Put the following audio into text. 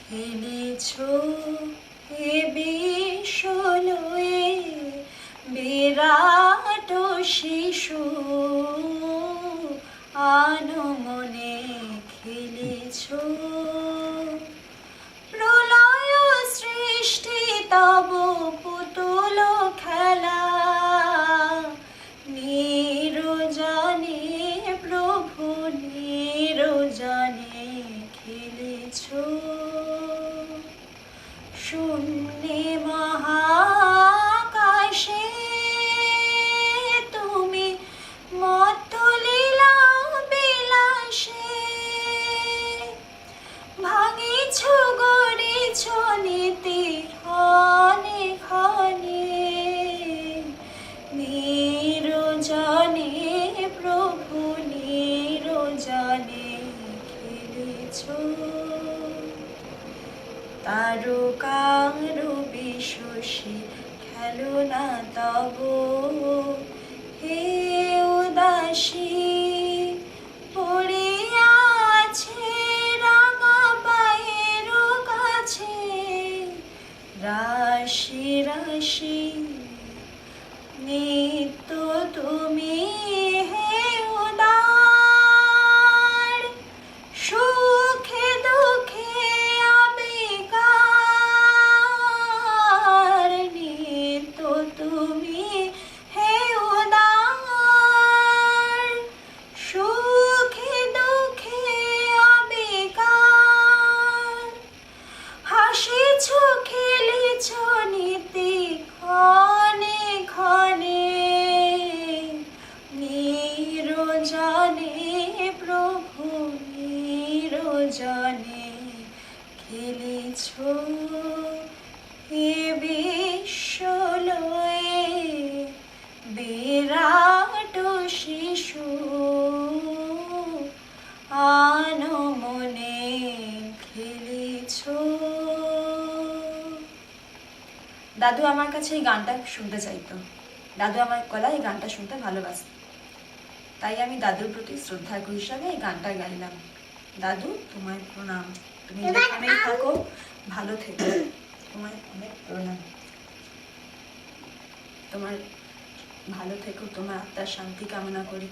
খেলেছ এ বিশ্বলয়ে বিরাট শিশু আনমনে খেলেছ প্রলয় সৃষ্টি তব পুতুল খেলা নিরজনে প্রভু নিরজনে খেলেছ শূন্যে মহাকাশে তুমি মত্ত লীলা বিলাসে ভাঙিছ গড়িছ নীতি ক্ষণে ক্ষণে নিরজনে প্রভু নিরজনে খেলেছ তারকার বিশ্বসী খেলনা তব হে উদাসী পড়িয়াছে রাঙা পায়ের কাছে রাশি রাশি নিত্য তুমি হে উদার সুখে দুঃখে আবেকার নিত্য তুমি হে উদার সুখে দুঃখে আবেকার হাসিছ খেলেছ নীতি ক্ষণে ক্ষণে নিরজনে প্রভু নিরজনে খেলেছ হে বিশ্বলয়ে বিরাট শিশু আনমনে খেলেছ। দাদু আমার কাছে এই গানটা শুনতে চাইতো, দাদু আমার গলায় এই গানটা শুনতে ভালোবাসত, তাই আমি দাদুর প্রতি শ্রদ্ধার্ঘ্য হিসাবে এই গানটা গাইলাম। দাদু তোমায় প্রণাম, তুমি যেখানেই থাকো ভালো থেকো, তোমায় অনেক প্রণাম। তোমার ভালো থেকো, তোমার আত্মার শান্তি কামনা করি।